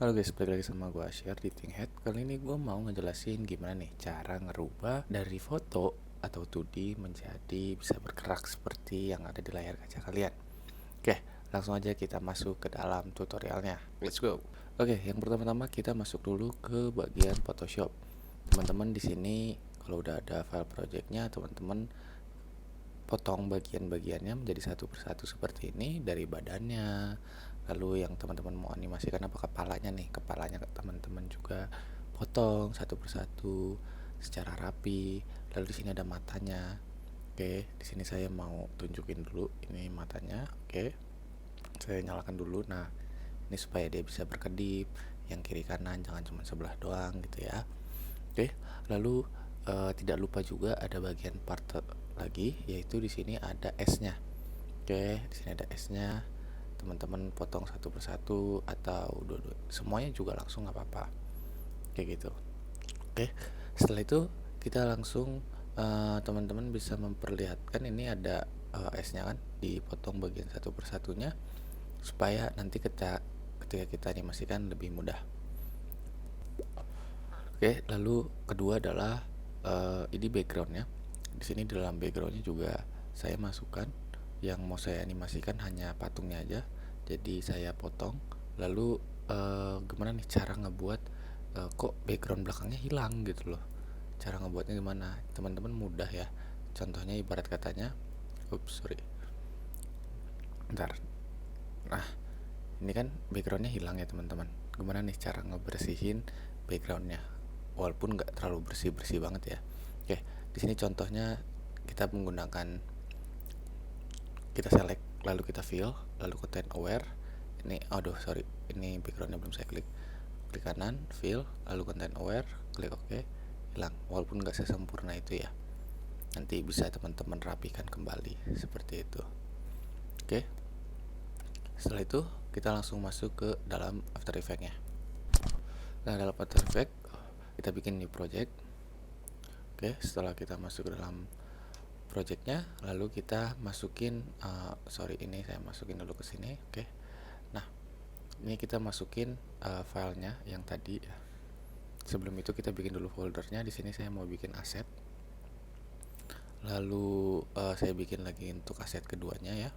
Halo guys, balik lagi sama gue Asyar di Thinkhead. Kali ini gue mau ngejelasin gimana nih cara ngerubah dari foto atau 2D menjadi bisa bergerak seperti yang ada di layar kaca kalian. Oke, langsung aja kita masuk ke dalam tutorialnya. Let's go. Oke, yang pertama-tama kita masuk dulu ke bagian Photoshop. Teman-teman di sini kalau udah ada file projectnya, teman-teman potong bagian-bagiannya menjadi satu persatu seperti ini, dari badannya. Lalu yang teman-teman mau animasikan apa kepalanya nih, kepalanya teman-teman juga potong satu persatu secara rapi. Lalu di sini ada matanya. Oke, di sini saya mau tunjukin dulu ini matanya. Oke, saya nyalakan dulu. Nah, ini supaya dia bisa berkedip yang kiri kanan, jangan cuma sebelah doang gitu ya. Oke, lalu tidak lupa juga ada bagian part lagi, yaitu di sini ada S-nya. Oke, di sini ada S-nya. Teman-teman potong satu persatu atau dua-dua, semuanya juga langsung nggak apa-apa. Kayak gitu. Oke, setelah itu kita langsung teman-teman bisa memperlihatkan ini ada S-nya kan, dipotong bagian satu persatunya supaya nanti ketika kita animasikan lebih mudah. Oke, lalu kedua adalah ini backgroundnya. Di sini dalam backgroundnya juga saya masukkan yang mau saya animasikan hanya patungnya aja. Jadi saya potong. Lalu gimana nih cara ngebuat kok background belakangnya hilang gitu loh. Cara ngebuatnya gimana? Teman-teman mudah ya. Contohnya ibarat katanya, bentar. Nah, ini kan backgroundnya hilang ya teman-teman. Gimana nih cara ngebersihin backgroundnya? Walaupun nggak terlalu bersih banget ya. Oke, di sini contohnya kita menggunakan, kita select, lalu kita fill, lalu content aware. Ini backgroundnya belum saya klik. Klik kanan, fill, lalu content aware, klik OK, hilang. Walaupun nggak sesempurna itu ya. Nanti bisa teman-teman rapikan kembali seperti itu. Oke. Setelah itu kita langsung masuk ke dalam After Effects-nya. Nah, dalam After Effects kita bikin new project. Oke, setelah kita masuk ke dalam projectnya, lalu kita masukin ini saya masukin dulu ke sini. Oke, nah ini kita masukin filenya yang tadi ya. Sebelum itu kita bikin dulu foldernya. Di sini saya mau bikin aset, lalu saya bikin lagi untuk aset keduanya ya,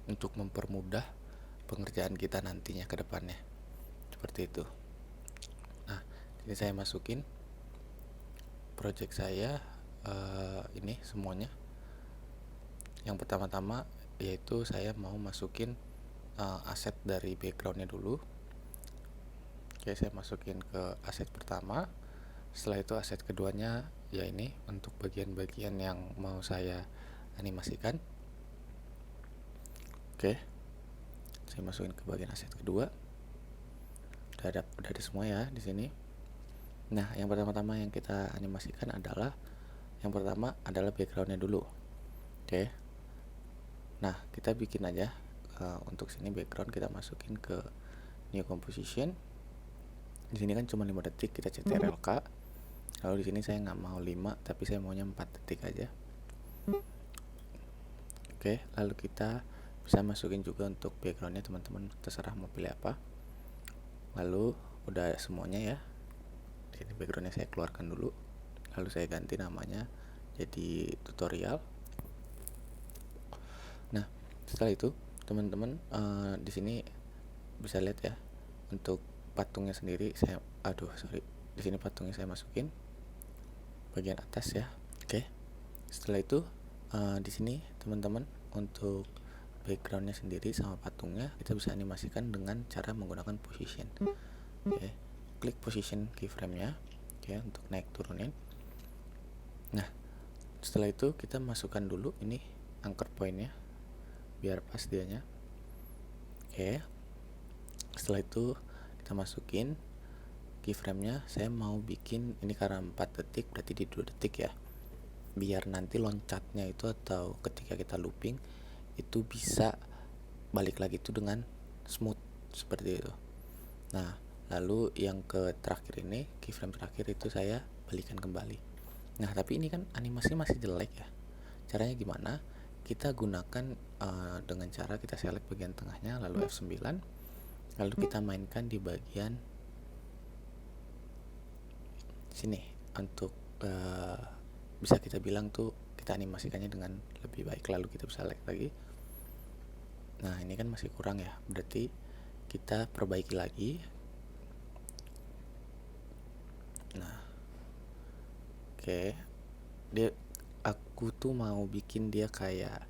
untuk mempermudah pengerjaan kita nantinya ke depannya seperti itu. Nah, ini saya masukin project saya ini semuanya. Yang pertama-tama yaitu saya mau masukin aset dari backgroundnya dulu. Oke, saya masukin ke aset pertama. Setelah itu aset keduanya ya ini untuk bagian-bagian yang mau saya animasikan. Oke, saya masukin ke bagian aset kedua. Udah ada semua ya di sini. Nah, yang pertama-tama yang kita animasikan adalah backgroundnya dulu. Oke. Nah, kita bikin aja untuk sini background kita masukin ke new composition. Di sini kan cuma 5 detik, kita CTRL-K. Lalu di sini saya nggak mau 5, tapi saya maunya 4 detik aja. Oke, lalu kita bisa masukin juga untuk backgroundnya, teman-teman terserah mau pilih apa. Lalu udah semuanya ya. Di sini backgroundnya saya keluarkan dulu. Lalu saya ganti namanya jadi tutorial. Nah, setelah itu teman-teman di sini bisa lihat ya, untuk patungnya sendiri di sini patungnya saya masukin bagian atas ya. Oke. Setelah itu di sini teman-teman untuk backgroundnya sendiri sama patungnya kita bisa animasikan dengan cara menggunakan position. Oke. Klik position keyframe-nya ya untuk naik turunin. Nah, setelah itu kita masukkan dulu ini anchor point-nya biar pas dianya. Oke. Setelah itu kita masukin keyframe-nya. Saya mau bikin ini karena 4 detik berarti di 2 detik ya, biar nanti loncatnya itu atau ketika kita looping itu bisa balik lagi itu dengan smooth seperti itu. Nah, lalu yang ke terakhir ini, keyframe terakhir itu saya balikan kembali. Nah, tapi ini kan animasinya masih jelek ya. Caranya gimana? kita gunakan dengan cara kita select bagian tengahnya, lalu F9, lalu kita mainkan di bagian sini untuk bisa kita bilang tuh kita animasikannya dengan lebih baik. Lalu kita bisa select lagi. Nah, ini kan masih kurang ya, berarti kita perbaiki lagi. Nah, oke, aku tuh mau bikin dia kayak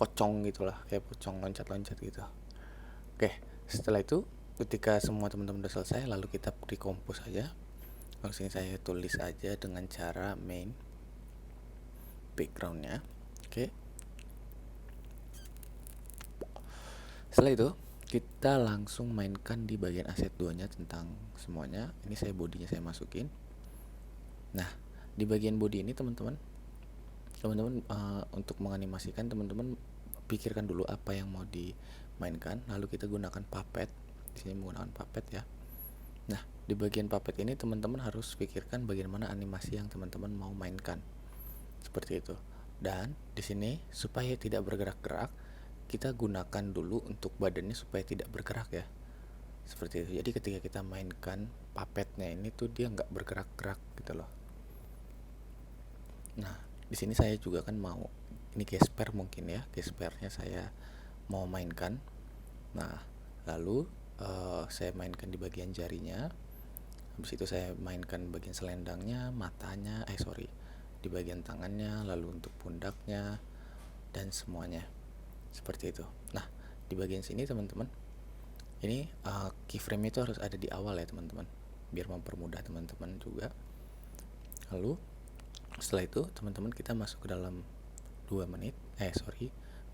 pocong gitulah, kayak pocong loncat-loncat gitu. Oke, setelah itu ketika semua teman-teman udah selesai, lalu kita recompose aja. Lalu sini saya tulis aja dengan cara main backgroundnya. Oke, setelah itu kita langsung mainkan di bagian asset 2 nya tentang semuanya. Ini saya bodinya saya masukin. Nah, di bagian body ini teman-teman untuk menganimasikan, teman-teman pikirkan dulu apa yang mau dimainkan, lalu kita gunakan puppet. Di sini menggunakan puppet ya. Nah, di bagian puppet ini teman-teman harus pikirkan bagaimana animasi yang teman-teman mau mainkan. Seperti itu. Dan di sini supaya tidak bergerak-gerak, kita gunakan dulu untuk badannya supaya tidak bergerak ya. Seperti itu. Jadi ketika kita mainkan puppetnya ini tuh dia nggak bergerak-gerak gitu loh. Nah, di sini saya juga kan mau ini gesper mungkin ya, gespernya saya mau mainkan. Nah, lalu saya mainkan di bagian jarinya. Habis itu saya mainkan bagian selendangnya, matanya, di bagian tangannya, lalu untuk pundaknya dan semuanya. Seperti itu. Nah, di bagian sini teman-teman, ini keyframe itu harus ada di awal ya teman-teman, biar mempermudah teman-teman juga. Lalu setelah itu teman-teman kita masuk ke dalam 2 menit,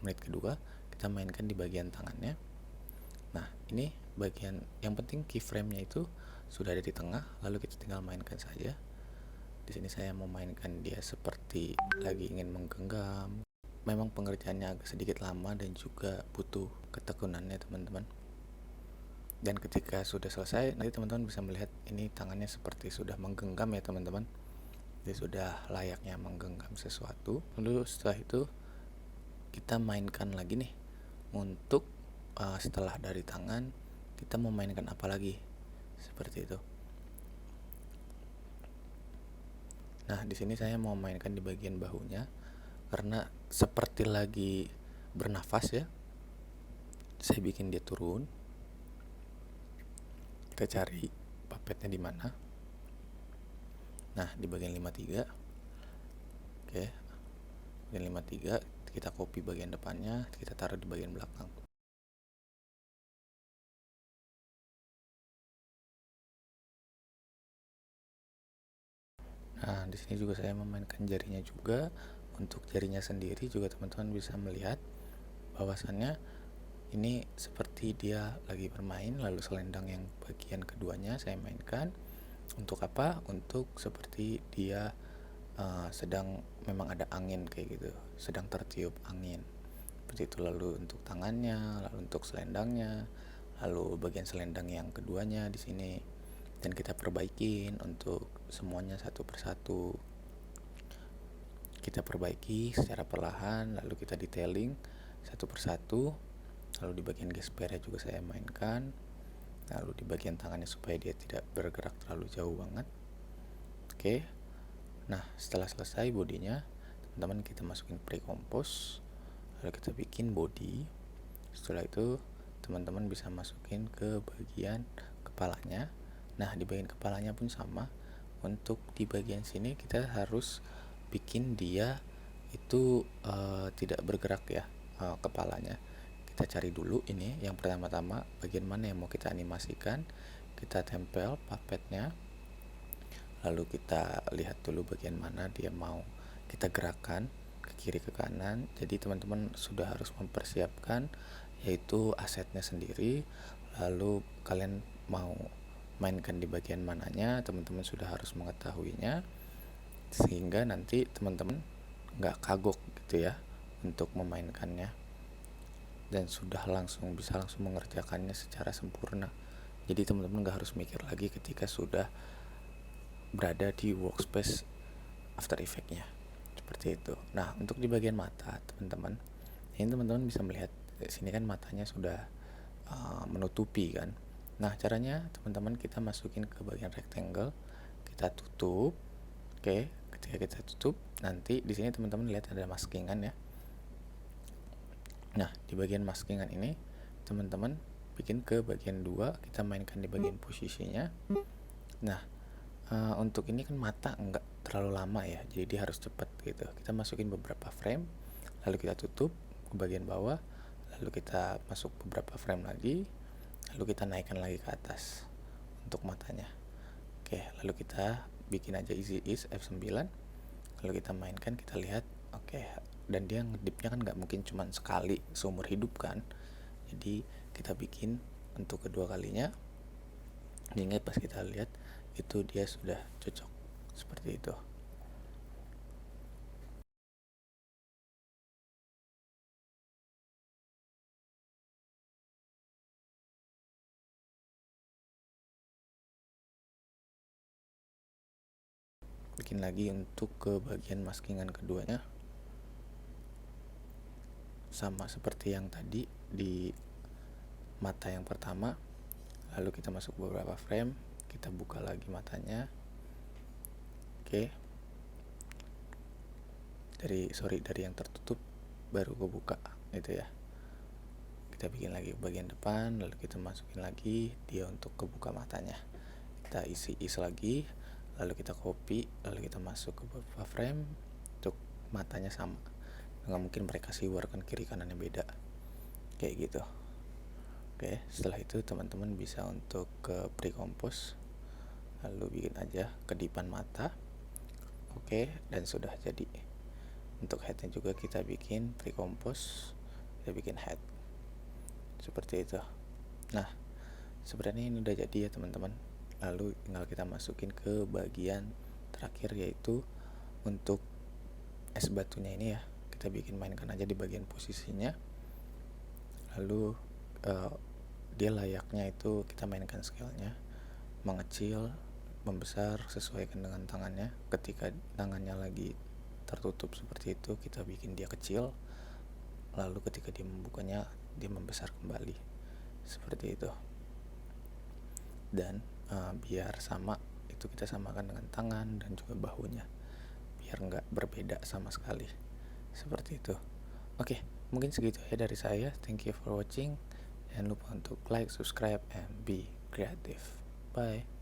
menit kedua kita mainkan di bagian tangannya. Nah, ini bagian yang penting keyframe-nya itu sudah ada di tengah, lalu kita tinggal mainkan saja. Di sini saya memainkan dia seperti lagi ingin menggenggam. Memang pengerjaannya agak sedikit lama dan juga butuh ketekunannya teman-teman. Dan ketika sudah selesai, nanti teman-teman bisa melihat ini tangannya seperti sudah menggenggam ya teman-teman. Dia sudah layaknya menggenggam sesuatu. Lalu setelah itu kita mainkan lagi nih untuk setelah dari tangan kita memainkan apa lagi, seperti itu. Nah, di sini saya mau mainkan di bagian bahunya karena seperti lagi bernafas ya. Saya bikin dia turun. Kita cari puppetnya di mana. Nah, di bagian 53. Oke. Bagian 53 kita copy bagian depannya, kita taruh di bagian belakang. Nah, di sini juga saya memainkan jarinya juga. Untuk jarinya sendiri juga teman-teman bisa melihat bahwasannya ini seperti dia lagi bermain, lalu selendang yang bagian keduanya saya mainkan. Untuk apa? Untuk seperti dia sedang memang ada angin kayak gitu, sedang tertiup angin. Seperti itu. Lalu untuk tangannya, lalu untuk selendangnya, lalu bagian selendang yang keduanya di sini. Dan kita perbaikin untuk semuanya satu persatu. Kita perbaiki secara perlahan, lalu kita detailing satu persatu. Lalu di bagian gespernya juga saya mainkan. Lalu di bagian tangannya supaya dia tidak bergerak terlalu jauh banget. Oke. Nah, setelah selesai bodinya, teman-teman kita masukin pre-compose. Lalu kita bikin body. Setelah itu teman-teman bisa masukin ke bagian kepalanya. Nah, di bagian kepalanya pun sama. Untuk di bagian sini kita harus bikin dia itu tidak bergerak ya kepalanya. Kita cari dulu ini yang pertama-tama bagian mana yang mau kita animasikan. Kita tempel puppetnya. Lalu kita lihat dulu bagian mana dia mau kita gerakan ke kiri ke kanan. Jadi teman-teman sudah harus mempersiapkan yaitu asetnya sendiri. Lalu kalian mau mainkan di bagian mananya, teman-teman sudah harus mengetahuinya sehingga nanti teman-teman nggak kagok gitu ya untuk memainkannya, dan sudah bisa langsung mengerjakannya secara sempurna. Jadi teman-teman nggak harus mikir lagi ketika sudah berada di workspace After Effects-nya, seperti itu. Nah, untuk di bagian mata teman-teman, Ini teman-teman bisa melihat sini kan matanya sudah menutupi kan. Nah, caranya teman-teman kita masukin ke bagian rectangle, kita tutup. Oke, ketika kita tutup, nanti di sini teman-teman lihat ada maskingan ya. Nah, di bagian maskingan ini teman-teman bikin ke bagian 2, kita mainkan di bagian posisinya. Nah, untuk ini kan mata enggak terlalu lama ya, jadi dia harus cepat gitu. Kita masukin beberapa frame, lalu kita tutup ke bagian bawah, lalu kita masuk beberapa frame lagi, lalu kita naikkan lagi ke atas untuk matanya. Oke, lalu kita bikin aja easy ease F9, lalu kita mainkan, kita lihat. Oke, dan dia ngedipnya kan nggak mungkin cuma sekali seumur hidup kan, jadi kita bikin untuk kedua kalinya. Ingat pas kita lihat itu dia sudah cocok seperti itu. Bikin lagi untuk ke bagian maskingan keduanya, sama seperti yang tadi di mata yang pertama. Lalu kita masuk beberapa frame, kita buka lagi matanya. Oke, dari yang tertutup baru kebuka itu ya. Kita bikin lagi bagian depan, lalu kita masukin lagi dia untuk kebuka matanya. Kita isi lagi, lalu kita copy, lalu kita masuk ke beberapa frame untuk matanya sama. Nggak mungkin mereka siwarkan kiri kanannya beda kayak gitu. Oke, setelah itu teman-teman bisa untuk ke pre-compose, lalu bikin aja kedipan mata. Oke, dan sudah jadi. Untuk headnya juga kita bikin pre-compose, kita bikin head seperti itu. Nah, sebenarnya ini udah jadi ya teman-teman. Lalu tinggal kita masukin ke bagian terakhir, yaitu untuk es batunya ini ya. Kita bikin mainkan aja di bagian posisinya. Lalu dia layaknya itu kita mainkan scale-nya, mengecil, membesar sesuaikan dengan tangannya. Ketika tangannya lagi tertutup seperti itu, kita bikin dia kecil. Lalu ketika dia membukanya, dia membesar kembali seperti itu. Dan biar sama, itu kita samakan dengan tangan dan juga bahunya, biar nggak berbeda sama sekali seperti itu. Oke, mungkin segitu ya dari saya. Thank you for watching. Jangan lupa untuk like, subscribe, and be creative. Bye.